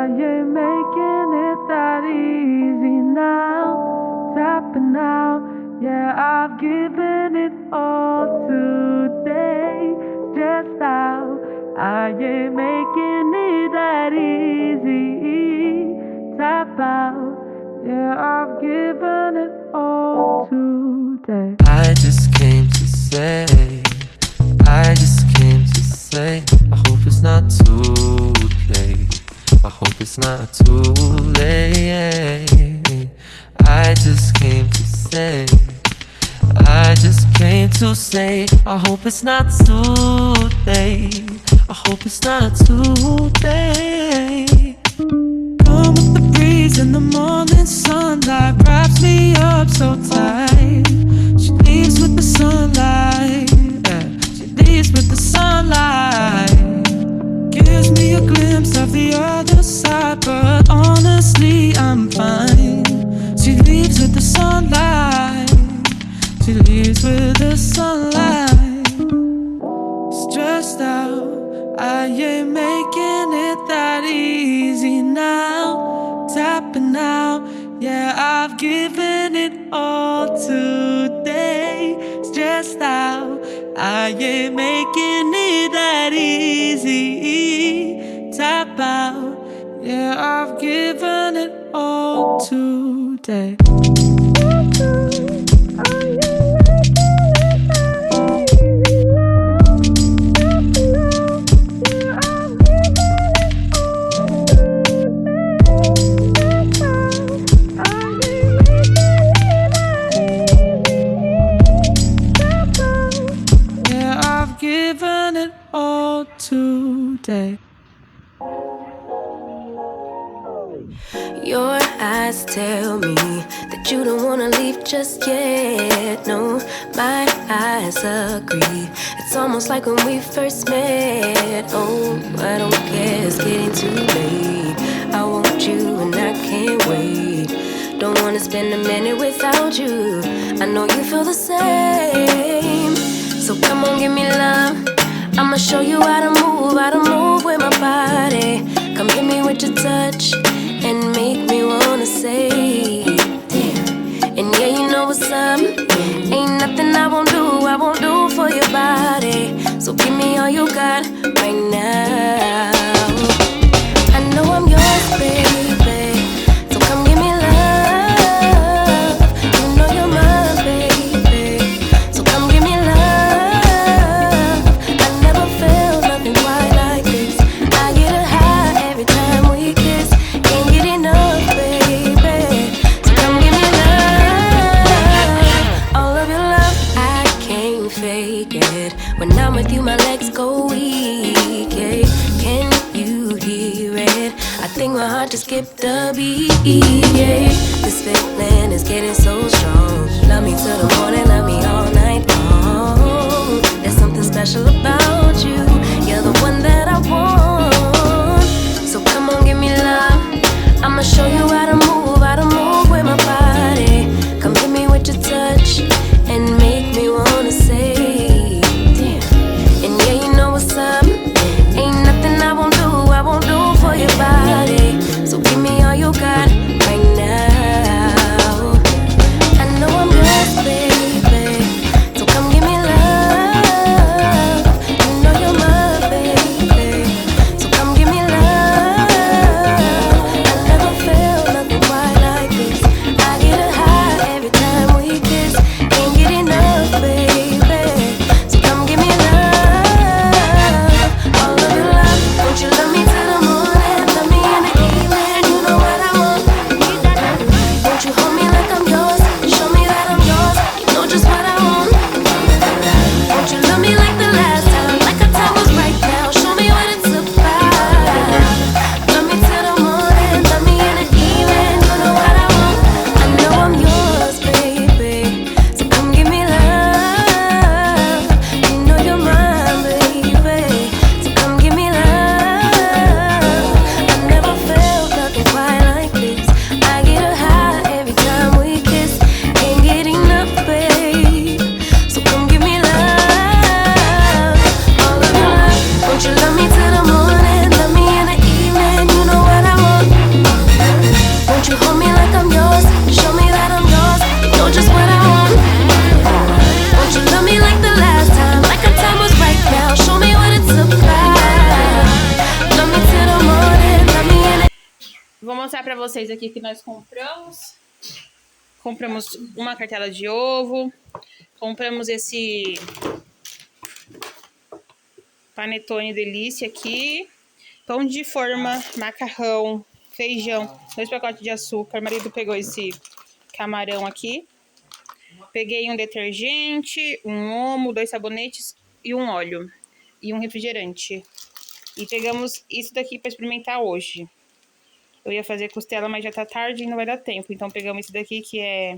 ain't making it that easy now. Tapping out, yeah, I've given it all today. Stressed out, I ain't making it that easy. Tap out, yeah, I've given it all today. I just came to say, I hope it's not too late. I hope it's not too late. I just came to say, I hope it's not too late. I hope it's not too late. Come with the breeze in the morning sunlight, wraps me up so tight. She leaves with the sunlight, yeah. She leaves with the sunlight. Gives me a glimpse of the other side, but honestly I'm fine. She leaves with the sunlight. She leaves with the sunlight. Stressed out, I ain't making it that easy now. Tapping out, yeah, I've given it all today. Stressed out, I ain't making it that easy. Tap out, yeah, I've given it all today. Given it all today. Your eyes tell me that you don't wanna leave just yet. No, my eyes agree. It's almost like when we first met. Oh, I don't care, it's getting too late. I want you and I can't wait. Don't wanna spend a minute without you. I know you feel the same. So come on, give me love. I'ma show you how to move with my body. Come hit me with your touch and make me wanna say, damn. And yeah, you know what's up. Ain't nothing I won't do for your body. So give me all you got right now. I know I'm yours, baby. So come give me love. You know you're mine, baby. So come give me love. When I'm with you, my legs go weak, yeah. Can you hear it? I think my heart just skipped a beat, yeah. This feeling is getting so strong. Love me till the morning, love me all night long. There's something special about you. You're the one that I want. So come on, give me love. I'ma show you how to move with my body. Come hit me with your touch and make me wanna say, ain't nothing I won't do for your body. So give me all you got right now. I know I'm yours, baby. So come give me love. You know you're mine. mostrar pra vocês aqui que nós compramos. Compramos uma cartela de ovo. Compramos esse panetone delícia aqui. Pão de forma, macarrão, feijão, 2 pacotes de açúcar. O marido pegou esse camarão aqui. Peguei um detergente, um omo, 2 sabonetes e um óleo. E um refrigerante. E pegamos isso daqui para experimentar hoje. Eu ia fazer costela, mas já tá tarde e não vai dar tempo. Então pegamos esse daqui que é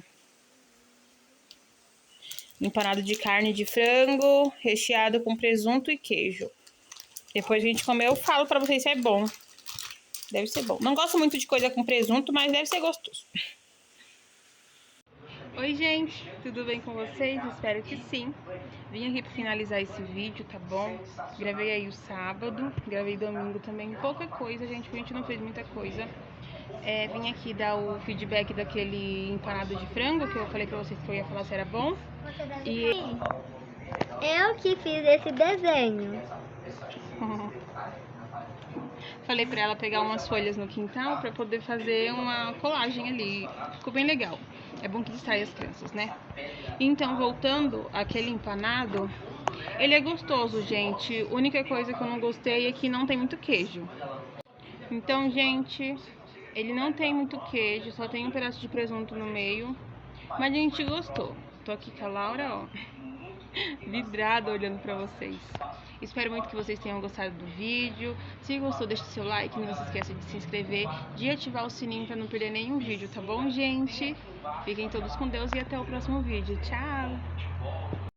empanado de carne de frango, recheado com presunto e queijo. Depois a gente comer, eu falo pra vocês se é bom. Deve ser bom. Não gosto muito de coisa com presunto, mas deve ser gostoso. Oi, gente. Tudo bem com vocês? Espero que sim. Vim aqui pra finalizar esse vídeo, tá bom? Gravei aí o sábado, gravei domingo também. Pouca coisa, gente, porque a gente não fez muita coisa. Vim aqui dar o feedback daquele empanado de frango, que eu falei pra vocês que eu ia falar se era bom. E eu que fiz esse desenho. Falei pra ela pegar umas folhas no quintal pra poder fazer uma colagem ali. Ficou bem legal. É bom que distrai as crianças, né? Então, voltando àquele empanado, ele é gostoso, gente. A única coisa que eu não gostei é que não tem muito queijo. Então, gente, ele não tem muito queijo, só tem um pedaço de presunto no meio. Mas a gente gostou. Tô aqui com a Laura, ó, vidrada olhando pra vocês. Espero muito que vocês tenham gostado do vídeo. Se gostou, deixe seu like, não se esqueça de se inscrever, de ativar o sininho pra não perder nenhum vídeo, tá bom, gente? Fiquem todos com Deus e até o próximo vídeo. Tchau!